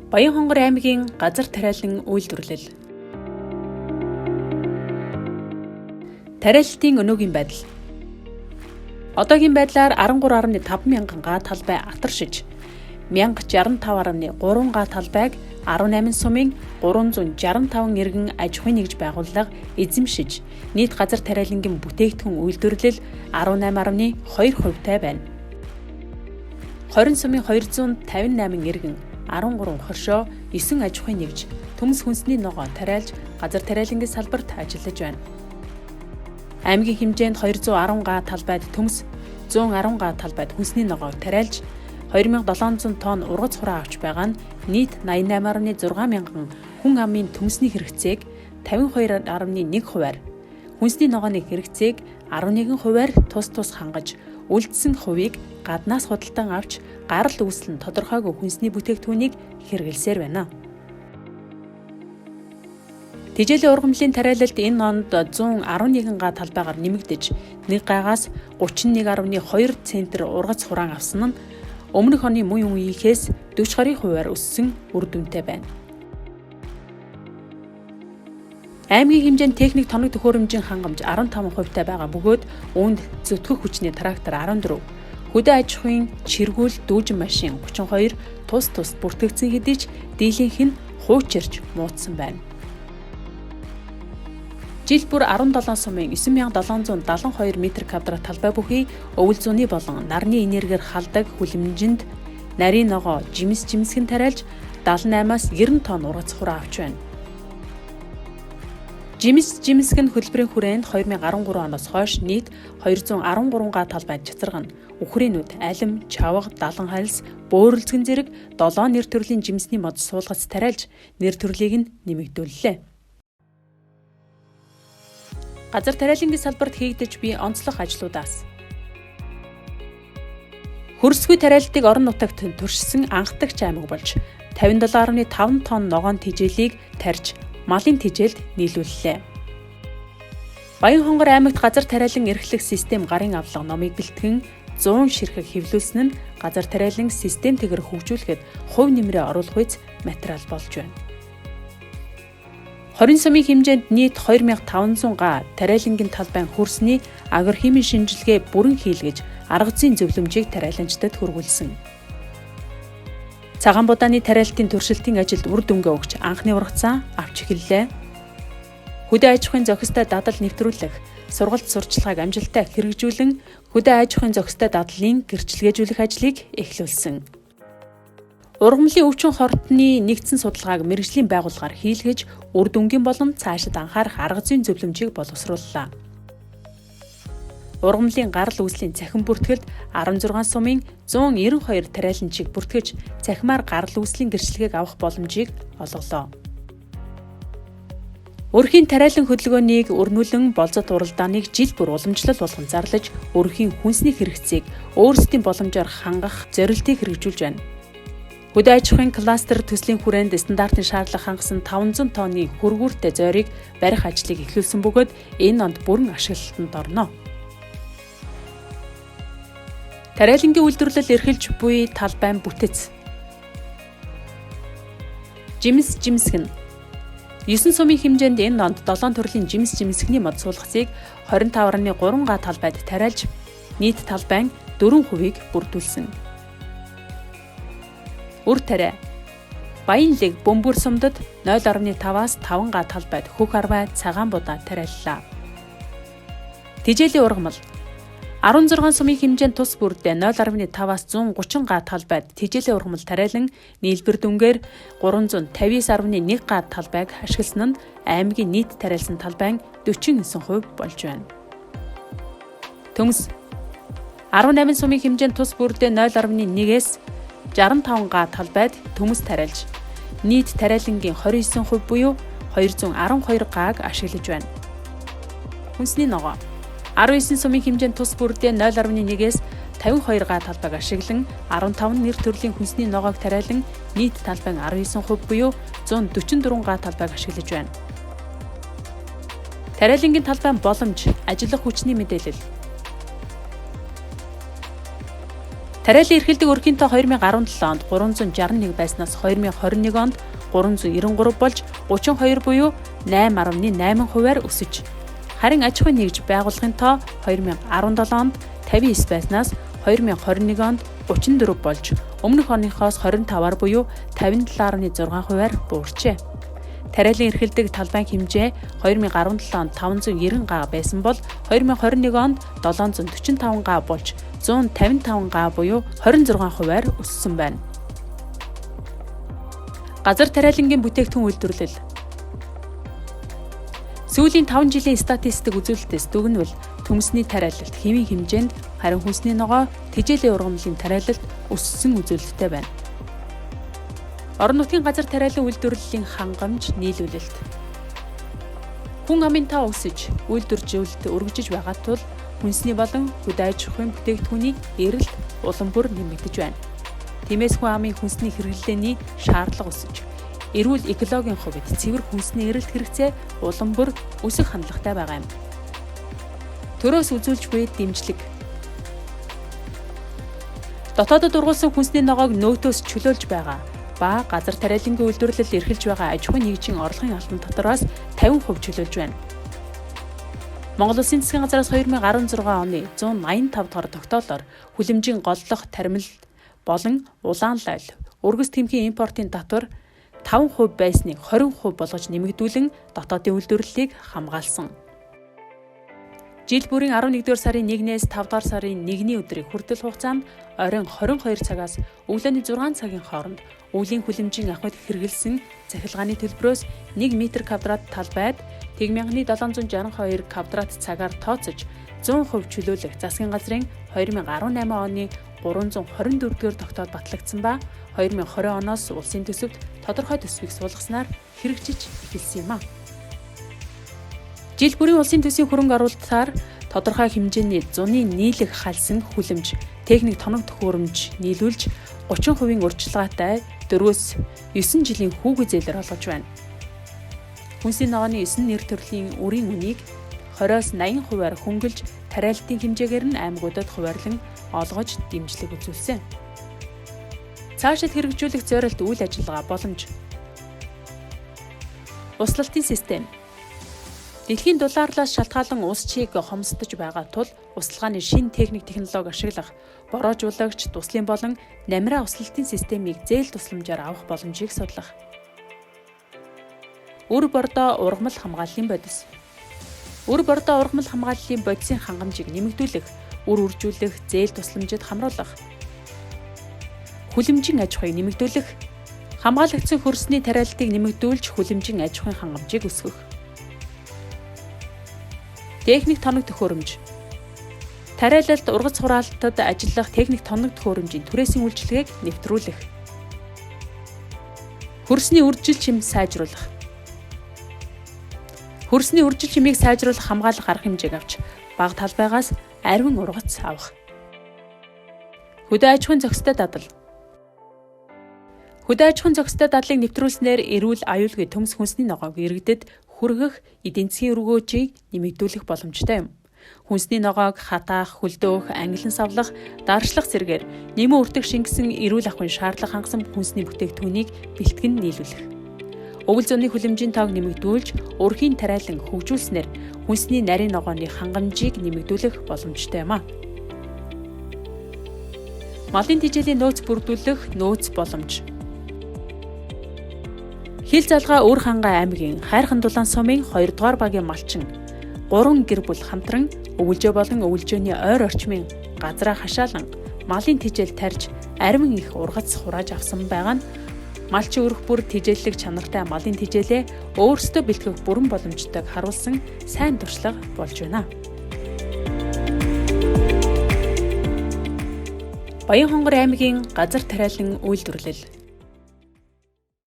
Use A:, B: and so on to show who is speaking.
A: Баянхонгор аймгийн газар тариалан үйлдвэрлэл. Тариалалтын өнөөгийн байдал. Одоогийн байдлаар 13.5 мянган га талбай атаршиж, 1065.3 га талбайг 18 сумын 365 иргэн аж ахуйн нэгж байгууллага эзэмшиж, нийт газар тариалангийн бүтээгдэхүүн үйлдвэрлэл 18.2% байна. 20 сумын 258 иргэн 13 хоршоо 9 аж ахуйн нэгж төмс хүнсний ногоо тариалж газар тариалангийн салбарт ажиллаж байна. Аймгийн хэмжээнд 210 га талбайд төмс, 110 га талбайд хүнсний ногоог тариалж 2700 тонн ургац хураа авч байгаа нь нийт 88.6 мянган хүн амын төмсний хэрэгцээг 52.1%-аар, хүнсний ногооны хэрэгцээг 11%-аар тус хангаж, үлдсэн хувийг гаднаас худалдан авч гарал үүслэн тодорхойгүй хүнсний бүтээгдэхүүнийг хэрэглэсээр байна. Тэжээлийн ургамлын тариалалт энэ онд 111 га талбайгаар нэмэгдэж, нэг гаагаас 31.2 центр ургац хураан авсан нь өмнөх оны мөн үеийнхээс 40%-аар өссөн үр дүнтэй байна. Аймгийн хэмжээнд техник тоног төхөөрөмжийн хангамж 15%-тай байгаа бөгөөд үүнд зүтгэх хүчний трактор 14, хөдөө аж ахуйн чиргүүл дүүжин машин 32 тус бүртгэгдсэн хэдий ч дийлийнх нь хуучирч муудсан байна. Жил бүр 17 сумын 9772 м2 талбай бүхий өвөл зүүнний болон нарны энергиэр халдаг хүлэмжинд нарийн ногоо жимсгэн тариалж 78-аас 90 тонн ургац хураа авч байна. Жимсгэн хөтөлбөрийн хүрээнд 2013 оноос хойш нийт 213 га талбайд чацаргана. Үхрийн нүд, алим, чавга, далан хальс, бөөрөлцгөн зэрэг 7 нэр төрлийн жимсний мод суулгац тариалж нэр төрлийг нь нэмэгдүүллээ. Газар тариалангийн салбарт хийгдэж буй онцлог ажлуудаас. Хөрсгүй тариалалтыг орон нутагт туршсан анхдагч аймаг болж 57.5 тонн ногоон тэжээлийг тарьж малын тэжээлд нийлүүллээ. Баянхонгор аймагт газар тариалан эрхлэх систем гарын авлага номыг бэлтгэн 100 ширхэг хэвлүүлсэн нь газар тариалан системтэйгээр хөгжүүлэхэд хувь нэмрээ оруулах үз материал болж байна. 20 сумын хэмжээнд нийт 2500 га тариалангийн талбайн хөрсний агрохимийн шинжилгээ бүрэн хийлгэж арга зүйн зөвлөмжийг тариаланчдад хүргүүлсэн. Цагаан будааны тариалтын туршилтын ажилд үр дүнгээ өгч анхны ургацаа авч эхэллээ. Хөдөө аж ахуйн зохистой дадал нэвтрүүлэх, сургалт сурчлагыг амжилттай хэрэгжүүлэн хөдөө аж ахуйн зохистой дадлын гэрчлэгээжүүлэх ажлыг эхлүүлсэн. Ургамлын өвчин хортны нэгдсэн судалгааг мэргэжлийн байгууллагаар хийлгэж, үр дүнгийн болон цаашид анхаарах арга зүйн зөвлөмжийг боловсрууллаа. Ургамлын гарал үүслийн цахим бүртгэлд 16 сумын 192 тариаланчийг бүртгэж, цахимаар гарал үүслийн гэрчлэгийг авах боломжийг олголоо. Өрхийн тариалан хөдөлгөөнийг өрнүүлэн болцот уралдааныг жил бүр уламжлал болгон зарлаж, өрхийн хүнсний хэрэгцээг өөрсдийн боломжоор хангах зорилтыг хэрэгжүүлж байна. Хөдөө аж ахуйн кластер төслийн хүрээнд стандартын шаардлага хангасан 500 тонны хөргүүртэй зойрыг барих ажлыг эхлүүлсэн бөгөөд энэ онд бүрэн ашиглалтанд орно. Тариалангийн үйлдвэрлэл эрхэлж буй талбайн бүтэц. Жимсгэн 9 сумын хэмжээнд энэ онд 7 төрлийн жимсгний мод суулгацыг 25.3 га талбайд тариалж, нийт талбайн 4%-ийг бүрдүүлсэн. Үр тариа. Баянлэг бөмбөр сумдад 0.5-аас 5 га талбайд хөх арвай цагаан будаа тариаллаа. Тэжээлийн ургамал 16 сумын хэмжээнд тус бүрдээ 0.5-аас 130 га талбайд тэжээлийн ургамал тариалан нийлбэр дүнгээр 359.1 га талбайг ашигласан нь аймгийн нийт тариалсан талбайн 49% болж байна. Төмс 18 сумын хэмжээнд тус бүрдээ 0.1-ээс 65 га талбайд төмс тариалж, нийт тариалангийн 29% буюу 212 гааг ашиглаж байна. Хүнсний ногоо 19 сумын хэмжээнд тус бүрдээ 0.1-ээс 52 га талбайг ашиглан 15 нэр төрлийн хүнсний ногоог тариалан, нийт талбайн 19% буюу 144 га талбайг ашиглаж байна. Тариалангийн талбайн боломж, ажиллах хүчний мэдээлэл. Тариалан эрхэлдэг өрхийн тоо 2017 онд 361 байснаас 2021 онд 393 болж 32 буюу 8.8%-аар өсөж, харин аж ахуйн нэгж байгууллагын тоо 2017 онд 59 байснаас 2021 онд 34 болж өмнөх оныхоос 25-аар буюу 57.6%-аар буурчээ. Тариалан эрхэлдэг талбайн хэмжээ 2017 онд 590 га байсан бол 2021 онд 745 га болж 155 га буюу 26%-аар өссөн байна. Газар тариалангийн бүтээгдэхүүн үйлдвэрлэл. Сүүлийн 5 жилийн статистик үзүүлэлтээс дүгнвэл төмсний тариалалт хэвийн хэмжээнд, харин хүнсний ногоо тэжээлийн ургамлын тариалалт өссөн үзүүлэлттэй байна. Орон нутгийн газар тариалан үйлдвэрлэлийн хангамж нийлүүлэлт. Хүн амын тоо өсөж, үйлдвэржүүлэлт өргөжж байгаа тул хүнсний болон хөдөө аж ахуйн бүтээгдэхүүний эрэлт улам бүр нэмэгдэж байна. Тиймээс хүн амын хүнсний хэрэглээний шаардлага өсөж, эрүүл экологийн хувьд цэвэр хүнсний эрэлт хэрэгцээ улам бүр өсөх хандлагатай байгаа юм. Төрөөс үзүүлж буй дэмжлэг. Дотоодод ургуулсан хүнсний ногоог нөөтөөс чөлөөлж байгаа ба газар тариалангийн үйлдвэрлэлд эрхэлж байгаа аж ахуйн нэгжийн орлогын албан татвараас 50% чөлөөлж байна. Монгол Улсын засгийн газраас 2016 оны 185 дугаар тогтоолоор хүлэмжийн голлох, таримл болон улаан лал, өргөс тэмхийн импортын татвар 5% байсныг 20% болгож нэмэгдүүлэн дотоодын үйлдвэрлэлийг хамгаалсан. Жил бүрийн 11-р сарын 1-ээс 5-р сарын 1-ний өдрийн хүртэл хугацаанд оройн 22 цагаас өглөөний 6 цагийн хооронд өвлийн хүлэмжийн ахуйд хэрэгэлсэн цахилгааны төлбөрөөс 1 м2 талбайд 1762 квадрат цагаар тооцож 100% чөлөөлөх засгийн газрын 2018 оны 324-р тогтоол батлагдсан ба 2020 оноос улсын төсөвт тодорхой төсвийг суулгаснаар хэрэгжиж эхэлсэн юм а. Жил бүрийн улсын төсвийн хөрөнгө оруулалтаар тодорхой хэмжээний зуны нийлэх халсан хүлэмж, техник тоног төхөөрөмж нийлүүлж 30% урьдчилгаатай 4-9 жилийн хүүгүй зээлээр олгож байна. Хүнсний ногооны 9 нэр төрлийн үрийн үнийг 20-80%-аар хөнгөлж, тариалалтын хэмжээгээр нь аймагуудад хуваарлан олгож дэмжлэг үзүүлсэн. Цаашид хэрэгжүүлэх зорилт үйл ажиллагаа боломж. Услалтын систем. Дэлхийн дулаарлаас шалтгаалan ус чийг хомсдож байгаа тул услалгааны шинэ техник технологи ашиглах, бороожуулагч, туслын болон намираа услалтын системийг зээл тусламжаар авах боломжийг судлах. Үр бордоо ургамал хамгааллын бодис. Үр бордоо ургамал хамгааллын бодисын хангамжийг нэмэгдүүлэх, үр үржүүлэх, зээл тусламжид хамруулах. Хүлэмжийн аж ахуйг нэмэгдүүлэх, хамгаалагдсан хөрсний тариалтыг нэмэгдүүлж хүлэмжийн аж ахуйн хангамжийг өсгөх. Техник тоног төхөөрөмж. Тариалалт ургац хураалтад ажиллах техник тоног төхөөрөмжийн түрээсийн үйлчилгээг нэвтрүүлэх. Хөрсний үржил чим сайжруулах. Хөрсний үржил чимийг сайжруулах хамгаалах арга хэмжээг авч бага талбайгаас ариун ургац авах. Хөдөө аж ахуйн зохистой дадал. Хөдөө аж ахуйн зохистой дадлыг нэвтрүүлснээр эрүүл аюулгүй төмс хүнсний ногоог иргэдэд хүргэх эдийн засгийн өргөөжийг нэмэгдүүлэх боломжтой юм. Хүнсний ногоог хатаах, хөлдөөх, ангилан савлах, даршлах зэргээр нэмэн үртэх шингэсэн эрүүл ахуйн шаардлага хангасан хүнсний бүтээгдэхүүнийг бэлтгэн нийлүүлэх. Өвөл зуны хүлэмжийн тоог нэмэгдүүлж, урхийн тариалан хөгжүүлснээр хүнсний нарийн ногооны хангамжийг нэмэгдүүлэх боломжтой юм а. Малын тэжээлийн нөөц бүрдүүлэх нөөц боломж. Хил залгаа Өр хангай аймгийн Хайрхан дулаан сумын 2 дугаар багийн малчин 3 гэр бүл хамтран өвөлжөө болон өвөлжөөний ойр орчмын газраа хашаалан малын тэжээл тарьж арвин их ургац хурааж авсан байгаа нь малчин өрх бүр тэжээллэг чанартай малын тэжээлээ өөрсдөө бэлтгэх бүрэн боломжтойг харуулсан сайн туршлага болж байна. Баянхонгор аймгийн газар тариалан үйлдвэрлэл.